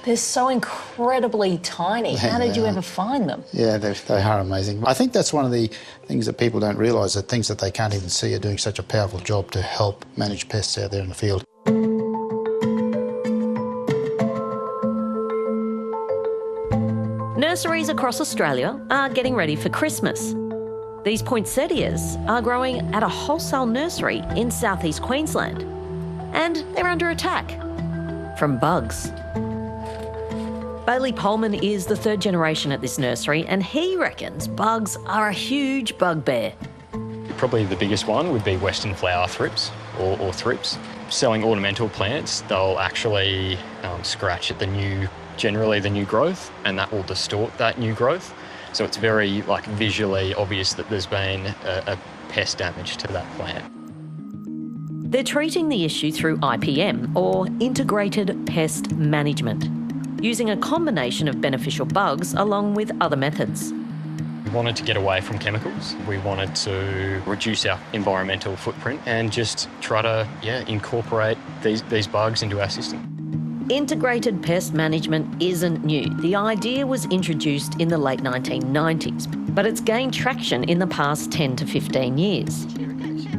They're so incredibly tiny. How did you ever find them? Yeah, they are amazing. I think that's one of the things that people don't realise, that things that they can't even see are doing such a powerful job to help manage pests out there in the field. Nurseries across Australia are getting ready for Christmas. These poinsettias are growing at a wholesale nursery in southeast Queensland, and they're under attack from bugs. Bailey Pullman is the third generation at this nursery, and he reckons bugs are a huge bugbear. Probably the biggest one would be western flower thrips or thrips. Selling ornamental plants, they'll actually scratch at generally the new growth, and that will distort that new growth. So it's very visually obvious that there's been a pest damage to that plant. They're treating the issue through IPM, or Integrated Pest Management, using a combination of beneficial bugs along with other methods. We wanted to get away from chemicals. We wanted to reduce our environmental footprint and just try to incorporate these bugs into our system. Integrated pest management isn't new. The idea was introduced in the late 1990s, but it's gained traction in the past 10 to 15 years.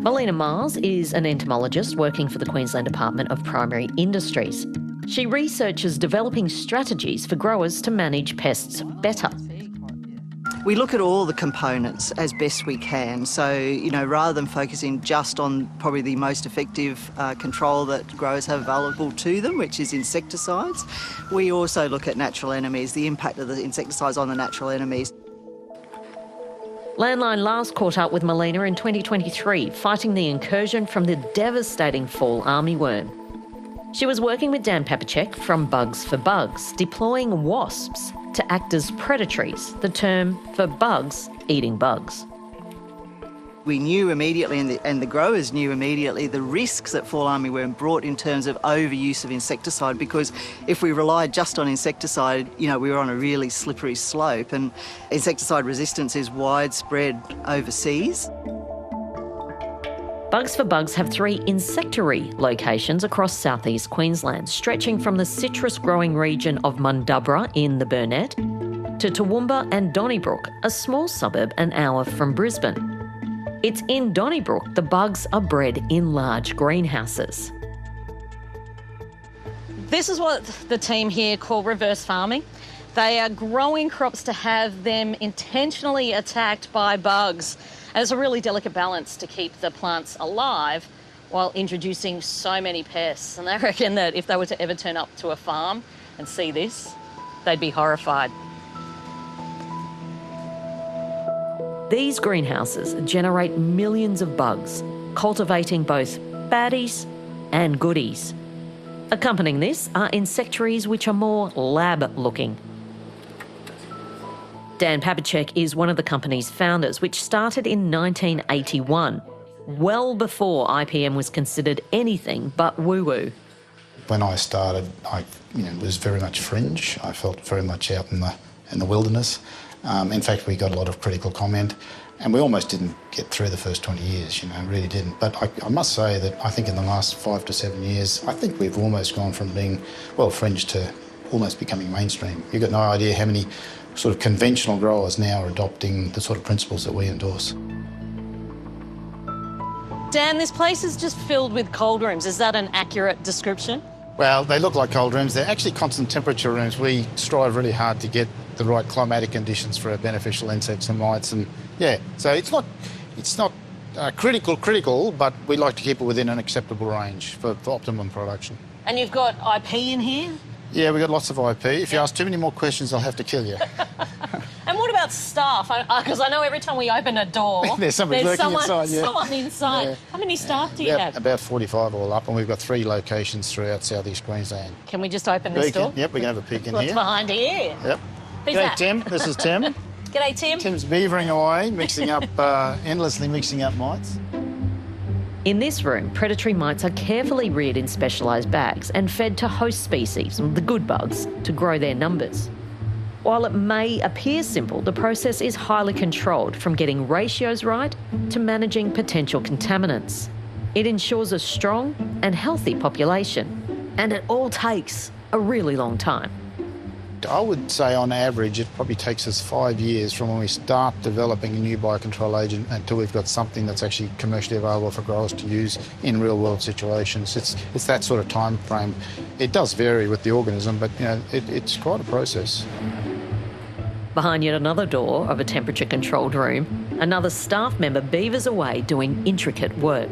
Melina Miles is an entomologist working for the Queensland Department of Primary Industries. She researches developing strategies for growers to manage pests better. We look at all the components as best we can. So, rather than focusing just on probably the most effective control that growers have available to them, which is insecticides, we also look at natural enemies, the impact of the insecticides on the natural enemies. Landline last caught up with Melina in 2023, fighting the incursion from the devastating fall armyworm. She was working with Dan Papacek from Bugs for Bugs, deploying wasps to act as predatories, the term for bugs eating bugs. We knew immediately, and the growers knew immediately, the risks that fall armyworm brought in terms of overuse of insecticide, because if we relied just on insecticide, we were on a really slippery slope, and insecticide resistance is widespread overseas. Bugs for Bugs have 3 insectary locations across southeast Queensland, stretching from the citrus-growing region of Mundubbera in the Burnett to Toowoomba and Donnybrook, a small suburb an hour from Brisbane. It's in Donnybrook the bugs are bred in large greenhouses. This is what the team here call reverse farming. They are growing crops to have them intentionally attacked by bugs. And it's a really delicate balance to keep the plants alive while introducing so many pests. And they reckon that if they were to ever turn up to a farm and see this, they'd be horrified. These greenhouses generate millions of bugs, cultivating both baddies and goodies. Accompanying this are insectaries which are more lab-looking. Dan Papacek is one of the company's founders, which started in 1981, well before IPM was considered anything but woo-woo. When I started, it was very much fringe. I felt very much out in the wilderness. In fact, we got a lot of critical comment, and we almost didn't get through the first 20 years, really didn't. But I must say that I think in the last 5 to 7 years, I think we've almost gone from being, fringe to almost becoming mainstream. You've got no idea how many sort of conventional growers now are adopting the sort of principles that we endorse. Dan, this place is just filled with cold rooms. Is that an accurate description? Well, they look like cold rooms. They're actually constant temperature rooms. We strive really hard to get the right climatic conditions for our beneficial insects and mites, and so it's not critical, but we like to keep it within an acceptable range for optimum production. And you've got IP in here? Yeah, we've got lots of IP. If you ask too many more questions, I'll have to kill you. And what about staff? Because I know every time we open a door, there's someone inside. Yeah. Someone inside. Yeah. How many staff do you have? About 45 all up, and we've got 3 locations throughout southeast Queensland. Can we just open this door? Yep, we can have a peek in What's here. What's behind here? Yep. Who's G'day, that? Tim. This is Tim. G'day, Tim. Tim's beavering away, endlessly mixing up mites. In this room, predatory mites are carefully reared in specialised bags and fed to host species, the good bugs, to grow their numbers. While it may appear simple, the process is highly controlled, from getting ratios right to managing potential contaminants. It ensures a strong and healthy population, and it all takes a really long time. I would say on average it probably takes us 5 years from when we start developing a new biocontrol agent until we've got something that's actually commercially available for growers to use in real-world situations. It's that sort of time frame. It does vary with the organism, but it's quite a process. Behind yet another door of a temperature-controlled room, another staff member beavers away doing intricate work.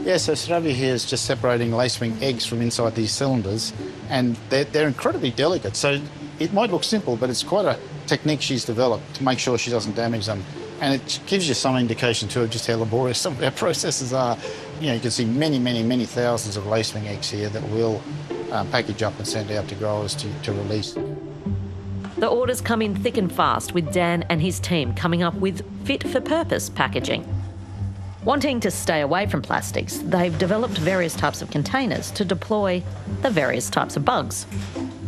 Yeah, so Sravia here is just separating lacewing eggs from inside these cylinders, and they're incredibly delicate. So it might look simple, but it's quite a technique she's developed to make sure she doesn't damage them. And it gives you some indication too of just how laborious some of our processes are. You can see many, many, many thousands of lacewing eggs here that we'll package up and send out to growers to release. The orders come in thick and fast, with Dan and his team coming up with fit-for-purpose packaging. Wanting to stay away from plastics, they've developed various types of containers to deploy the various types of bugs.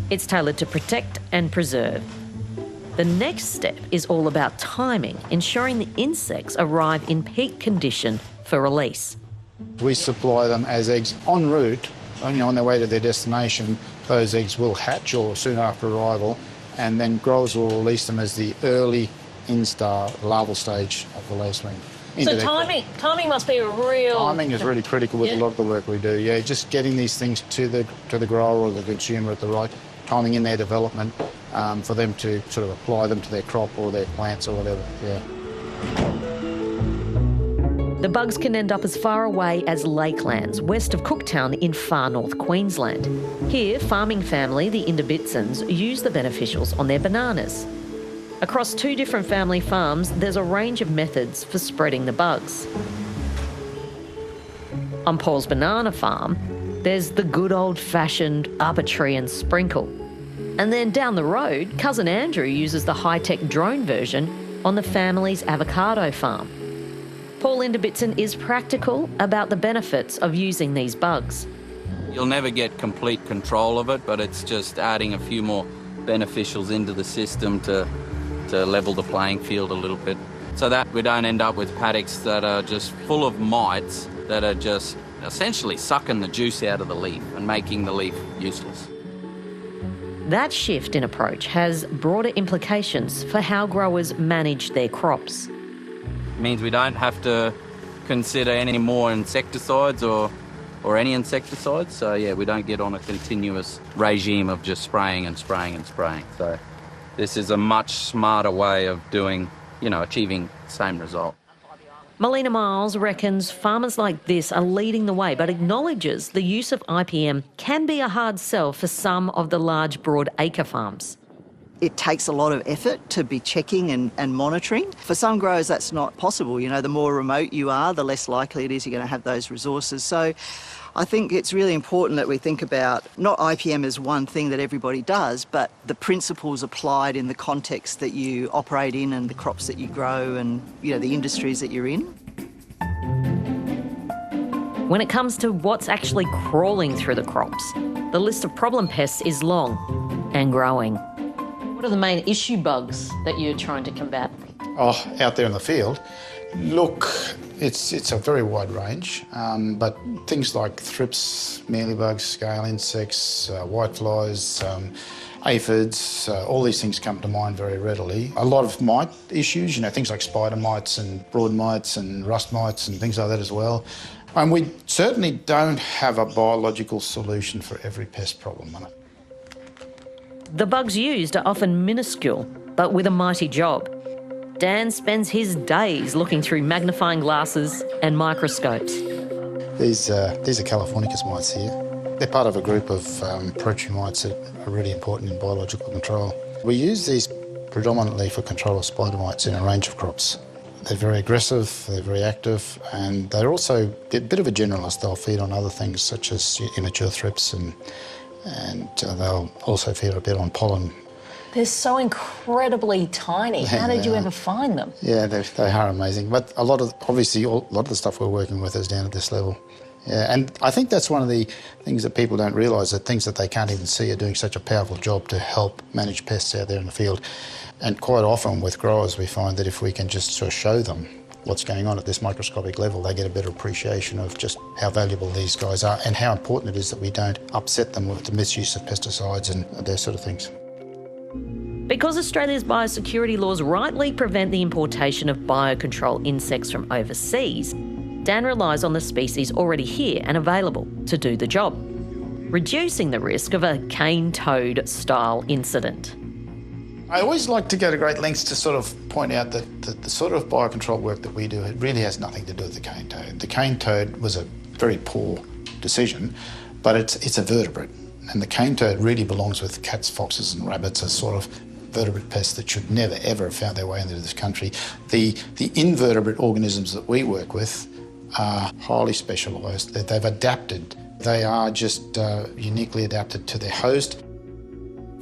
It's tailored to protect and preserve. The next step is all about timing, ensuring the insects arrive in peak condition for release. We supply them as eggs en route, on their way to their destination. Those eggs will hatch or soon after arrival, and then growers will release them as the early instar larval stage of the lacewing. So timing must be a real... Timing is really critical with a lot of the work we do. Yeah, just getting these things to the grower or the consumer at the right timing in their development for them to sort of apply them to their crop or their plants or whatever. Yeah. The bugs can end up as far away as Lakelands, west of Cooktown in far north Queensland. Here, farming family, the Indabitsons, use the beneficials on their bananas. Across 2 different family farms, there's a range of methods for spreading the bugs. On Paul's banana farm, there's the good old-fashioned up a tree and sprinkle. And then down the road, cousin Andrew uses the high-tech drone version on the family's avocado farm. Paul Indabitson is practical about the benefits of using these bugs. You'll never get complete control of it, but it's just adding a few more beneficials into the system to level the playing field a little bit, so that we don't end up with paddocks that are just full of mites that are just essentially sucking the juice out of the leaf and making the leaf useless. That shift in approach has broader implications for how growers manage their crops. It means we don't have to consider any more insecticides or any insecticides, so yeah, we don't get on a continuous regime of just spraying and spraying and spraying. So this is a much smarter way of doing, achieving the same result. Melina Miles reckons farmers like this are leading the way, but acknowledges the use of IPM can be a hard sell for some of the large broad acre farms. It takes a lot of effort to be checking and monitoring. For some growers, that's not possible. The more remote you are, the less likely it is you're going to have those resources. So I think it's really important that we think about not IPM as one thing that everybody does, but the principles applied in the context that you operate in and the crops that you grow and, the industries that you're in. When it comes to what's actually crawling through the crops, the list of problem pests is long and growing. What are the main issue bugs that you're trying to combat? Out there in the field, look, it's a very wide range, but things like thrips, mealybugs, scale insects, whiteflies, aphids, all these things come to mind very readily. A lot of mite issues, things like spider mites and broad mites and rust mites and things like that as well. And we certainly don't have a biological solution for every pest problem. The bugs used are often minuscule, but with a mighty job. Dan spends his days looking through magnifying glasses and microscopes. These are Californicus mites here. They're part of a group of predatory mites that are really important in biological control. We use these predominantly for control of spider mites in a range of crops. They're very aggressive, they're very active, and they're also a bit of a generalist. They'll feed on other things such as immature thrips and they'll also feed a bit on pollen. They're so incredibly tiny. How did you ever find them? Yeah, they are amazing. But a lot of the stuff we're working with is down at this level. Yeah, and I think that's one of the things that people don't realise, that things that they can't even see are doing such a powerful job to help manage pests out there in the field. And quite often with growers we find that if we can just sort of show them what's going on at this microscopic level, they get a better appreciation of just how valuable these guys are and how important it is that we don't upset them with the misuse of pesticides and those sort of things. Because Australia's biosecurity laws rightly prevent the importation of biocontrol insects from overseas, Dan relies on the species already here and available to do the job, reducing the risk of a cane toad style incident. I always like to go to great lengths to sort of point out that the sort of biocontrol work that we do, it really has nothing to do with the cane toad. The cane toad was a very poor decision, but it's a vertebrate. And the cane toad really belongs with cats, foxes and rabbits as sort of vertebrate pests that should never, ever have found their way into this country. The invertebrate organisms that we work with are highly specialised. They've adapted. They are just uniquely adapted to their host.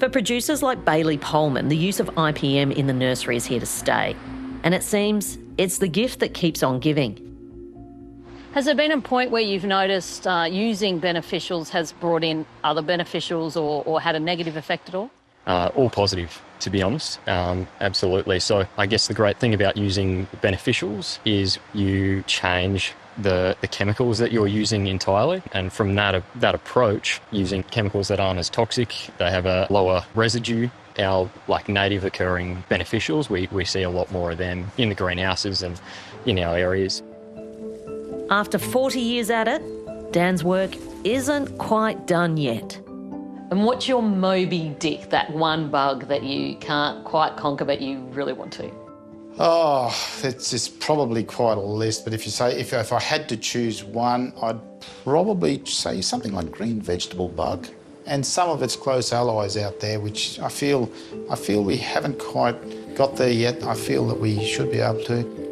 For producers like Bailey Pullman, the use of IPM in the nursery is here to stay. And it seems it's the gift that keeps on giving. Has there been a point where you've noticed using beneficials has brought in other beneficials or had a negative effect at all? All positive, to be honest, absolutely. So I guess the great thing about using beneficials is you change the chemicals that you're using entirely, and from that approach, using chemicals that aren't as toxic, they have a lower residue. Our native occurring beneficials, we see a lot more of them in the greenhouses and in our areas. After 40 years at it, Dan's work isn't quite done yet. And what's your Moby Dick, that one bug that you can't quite conquer but you really want to? Oh, it's probably quite a list, but if I had to choose one, I'd probably say something like green vegetable bug. And some of its close allies out there, which I feel we haven't quite got there yet. I feel that we should be able to.